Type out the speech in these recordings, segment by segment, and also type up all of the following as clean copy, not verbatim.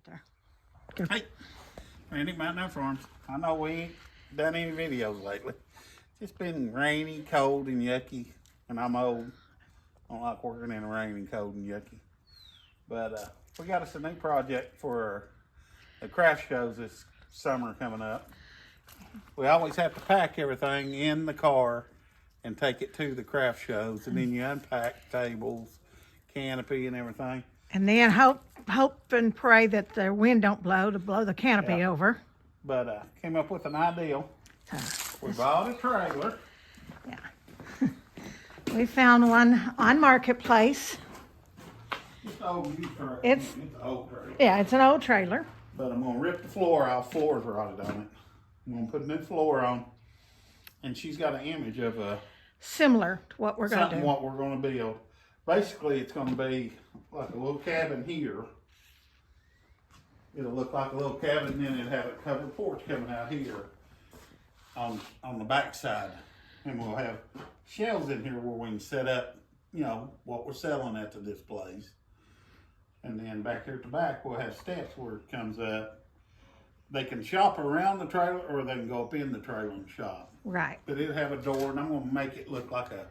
right there. Hey, Randy, Mountain Farms. I know we ain't done any videos lately. It's been rainy, cold, and yucky, and I'm old. I don't like working in the rain and cold and yucky. But we got us a new project for the craft shows this summer coming up. We always have to pack everything in the car and take it to the craft shows, and then you unpack tables, canopy, and everything. And then hope and pray that the wind don't blow to blow the canopy Yeah. over. But came up with an ideal. So, We bought a trailer. yeah. We found one on Marketplace. It's an old used trailer. It's- It's an old trailer. Yeah, it's an old trailer. But I'm gonna rip the floor off. Floor's rotted on it. I'm gonna put a new floor on. And she's got an image of Similar to what we're going to something do. what we're gonna build. Basically, it's gonna be like a little cabin here. It'll look like a little cabin, and then it'll have a covered porch coming out here on the back side. And we'll have shelves in here where we can set up, you know, what we're selling at the displays. And then back here at the back, we'll have steps where it comes up. They can shop around the trailer, or they can go up in the trailer and shop. Right. But it'll have a door, and I'm gonna make it look like a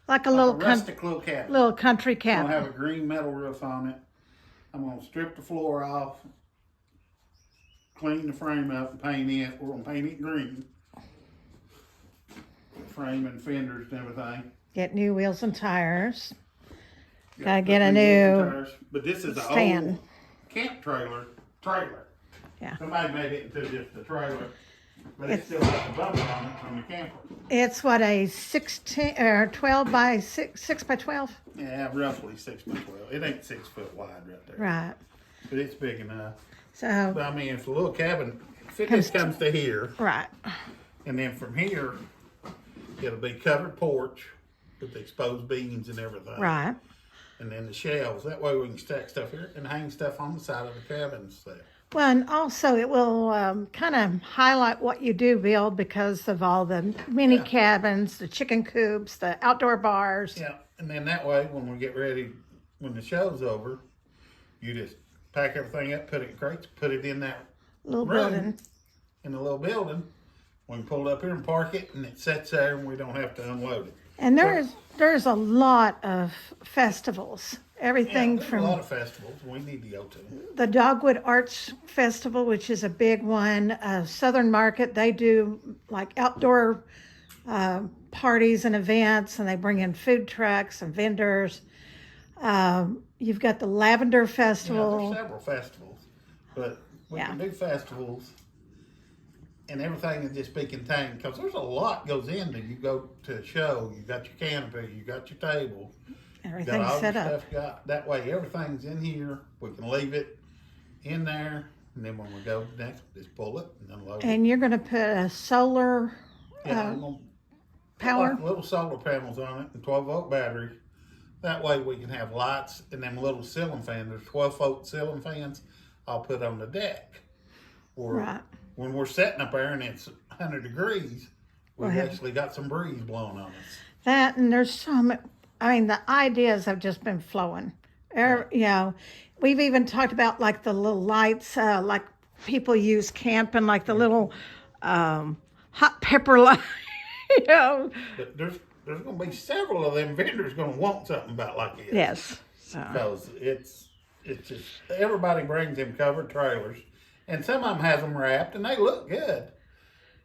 Like a like little a rustic little cabin. little country I'm gonna cabin. have a green metal roof on it. I'm gonna strip the floor off, clean the frame up, and paint it. We're gonna paint it green. Frame and fenders and everything. Get new wheels and tires. Yeah, Gotta get a put new new tires. But this is an stand. old camp trailer. Yeah. Somebody made it into just a trailer, but it's still got the bumper on it from the camper. It's what, a 16 or 12 by 6 by 12? Yeah, roughly 6 by 12. It ain't 6 foot wide right there, Right. but it's big enough. So, But I mean, if the little cabin, if it just comes to here, right. and then from here, it'll be covered porch with exposed beams and everything. Right. And then the shelves. That way we can stack stuff here and hang stuff on the side of the cabin and stuff. Well, and also it will kind of highlight what you do build because of all the mini Yeah. cabins, the chicken coops, the outdoor bars. Yeah, and then that way, when we get ready, when the show's over, you just pack everything up, put it in crates, put it in that Little room, building. in the little building. We can pull it up here and park it, and it sits there, and we don't have to unload it. And there's a lot of festivals. Everything There's from a lot of festivals we need to go to. the Dogwood Arts Festival, which is a big one. Southern Market, they do like outdoor parties and events, and they bring in food trucks and vendors. You've got the Lavender Yeah, Festival. there's several festivals, but we Yeah. can do festivals, and everything can just be contained, because there's a lot goes into, you go to a show, you got your canopy, you got your table, got Everything's all set your up. stuff that way everything's in here. We can leave it in there, and then when we go next, just pull it and unload it. And you're going to put a solar Yeah, I'm gonna put power. like little solar panels on it and 12-volt battery. That way we can have lights and them little ceiling fans. There's 12-volt ceiling fans I'll put on the deck. Or Right. when we're sitting up there and it's 100 degrees, we've have- actually got some breeze blowing on us. That, and there's so many, I mean, the ideas have just been flowing. You know, we've even talked about like the little lights, like people use camping, like the little hot pepper light, you know. But there's going to be several of them vendors going to want something about like this. Yes. So, Because it's just, everybody brings them covered trailers, and some of them has them wrapped, and they look good.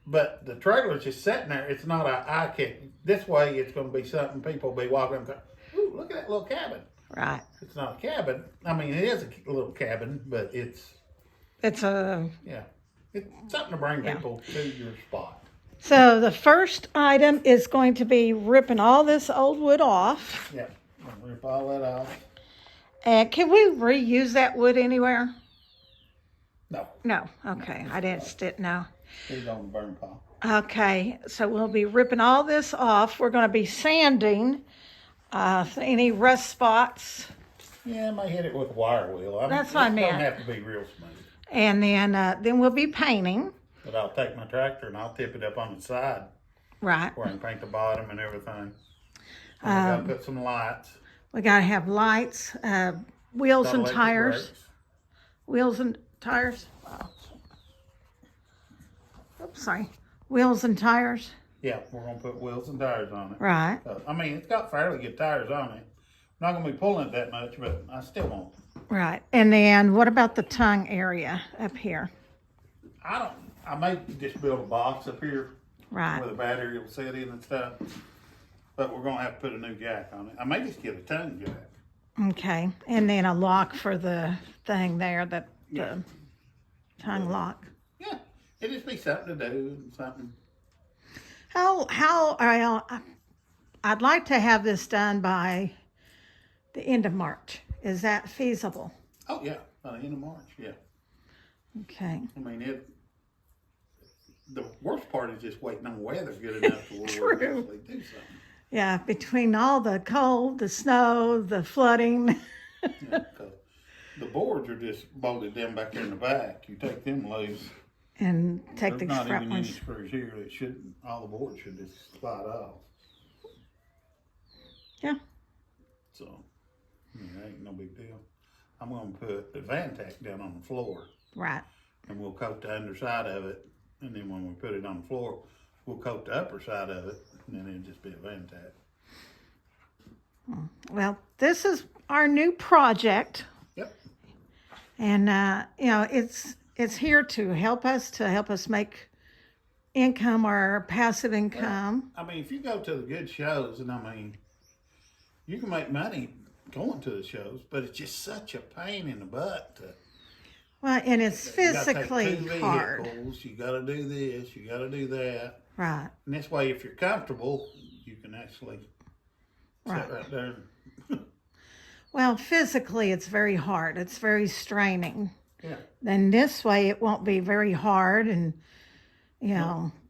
But the trailer's just sitting there. It's not an eye kick. This way, it's going to be something people will be walking up and go, ooh, look at that little cabin. right. It's not a cabin. I mean, it is a little cabin, but it's something to bring Yeah. people to your spot. So the first item is going to be ripping all this old wood off. Yeah, I'll rip all that off. And can we reuse that wood anywhere? No, No. Okay. I didn't know. it's on the burn pile. Okay, so we'll be ripping all this off. We're going to be sanding any rust spots, Yeah, I may hit it with a wire wheel. I mean, That's what I it meant. don't have to be real smooth. and then we'll be painting. But I'll take my tractor and I'll tip it up on the side Right. where I can paint the bottom and everything. And I gotta put some lights. We got to have lights, wheels got and electric tires, brakes. wheels and tires. Oops, sorry. Wheels and tires. Yeah, we're gonna put wheels and tires on it. Right. I mean, it's got fairly good tires on it. I'm not gonna be pulling it that much, but I still won't. Right. And then what about the tongue area up here? I may just build a box up here Right. where the battery will sit in and stuff. But we're gonna have to put a new jack on it. I may just get a tongue jack. Okay. And then a lock for the thing there, the tongue lock. Yeah, it'd just be something to do, something. I'd like to have this done by the end of March. Is that feasible? Oh yeah, by the end of March. Yeah. Okay. I mean, the worst part is just waiting on weather good enough to where True. we actually do something. Yeah, between all the cold, the snow, the flooding. Yeah, 'cause the boards are just bolted down back there in the back. You take them loose. And take There's the not front even any ones. screws here that shouldn't. All the boards should just slide off. Yeah. So, that ain't no big deal. I'm gonna put the Vantac down on the floor, Right. and we'll coat the underside of it. And then when we put it on the floor, we'll coat the upper side of it, and then it'll just be a Vantac. Well, this is our new project, Yep. and it's here to help us make income or passive income. I mean, if you go to the good shows, and you can make money going to the shows, but it's just such a pain in the butt to. Well, and it's You gotta take physically two hard. vehicles, you gotta do this, you gotta do that. Right. And this way, if you're comfortable, you can actually Right. sit right there. Well, physically, it's very hard. It's very straining. Yeah. Then this way, it won't be very hard, and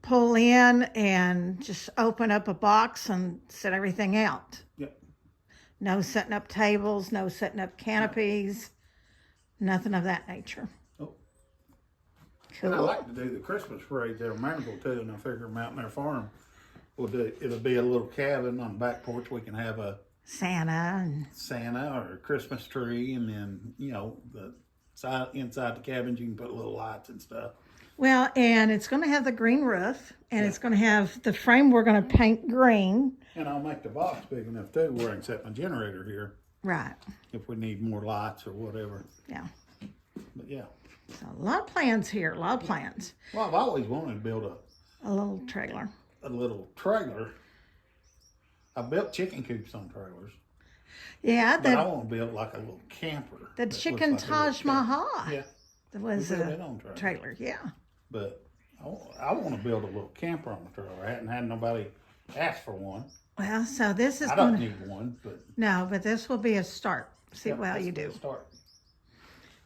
pull in and just open up a box and set everything out. Yep. No setting up tables, no setting up canopies, nothing of that nature. Oh. Cool. And I like to do the Christmas parades there in Maryville too, and I figure Mountain Air Farm will do. It'll be a little cabin on the back porch. We can have a Santa and Santa or a Christmas tree, and then the side inside the cabins you can put little lights and stuff. well, and it's going to have the green roof, and it's going to have the frame. We're going to paint green. And I'll make the box big enough too, where I can set my generator here Right. if we need more lights or whatever. Yeah. But yeah, So a lot of plans here. A lot of plans. well, I've always wanted to build A little trailer. a little trailer. I built chicken coops on trailers, Yeah. but I The want to build like a little camper. the that looks chicken like a little Taj Mahal. Yeah, That was we built a it on trailer. trailer. Yeah. But I want to build a little camper on the trailer. I hadn't had nobody ask for one. Well, so this is I going don't to, need one, but no, but this will be a start. See yeah, how that's you a good do. Start.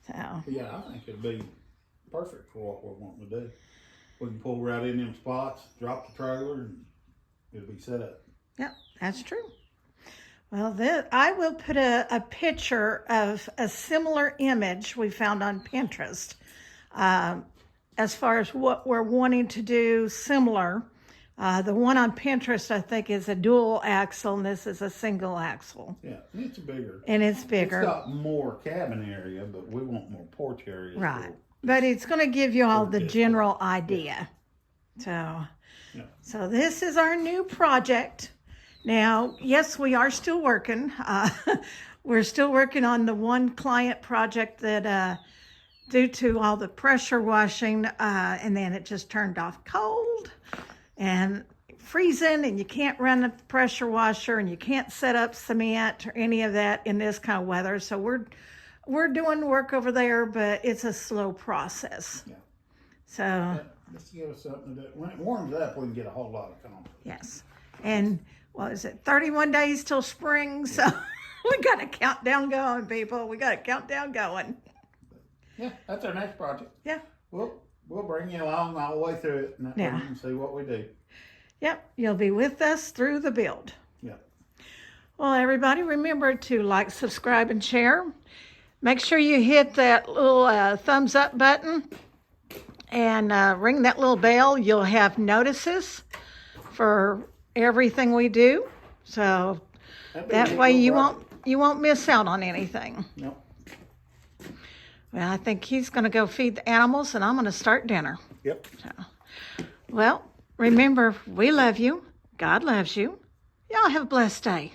So, But yeah, I think it'd be perfect for what we're wanting to do. We can pull right in them spots, drop the trailer, and it'll be set up. yep, that's true. Well, I will put a picture of a similar image we found on Pinterest as far as what we're wanting to do similar. The one on Pinterest, I think, is a dual axle, and this is a single axle. Yeah, and it's bigger. And it's bigger. It's got more cabin area, but we want more porch area. Right. But it's going to give you all the Good. general idea. So, Yeah. so this is our new project. Now, yes, we are still working. We're still working on the one client project that, due to all the pressure washing, and then it just turned off cold and freezing, and you can't run a pressure washer, and you can't set up cement or any of that in this kind of weather. So we're doing work over there, but it's a slow process. Yeah. So, Just give us something to do. When it warms up, we can get a whole lot of comfort. yes. And what is it, 31 days till spring? So we got a countdown going, people. We got a countdown going. Yeah, that's our next project. Yeah. We'll bring you along all the way through it, and that way Yeah. you can see what we do. Yep. You'll be with us through the build. Yeah. Well, everybody, remember to like, subscribe, and share. Make sure you hit that little thumbs up button and ring that little bell. You'll have notices for everything we do. So That'd be a that neat way little you project. won't miss out on anything. Nope. Well, I think he's going to go feed the animals, and I'm going to start dinner. Yep. Well, remember, we love you. God loves you. Y'all have a blessed day.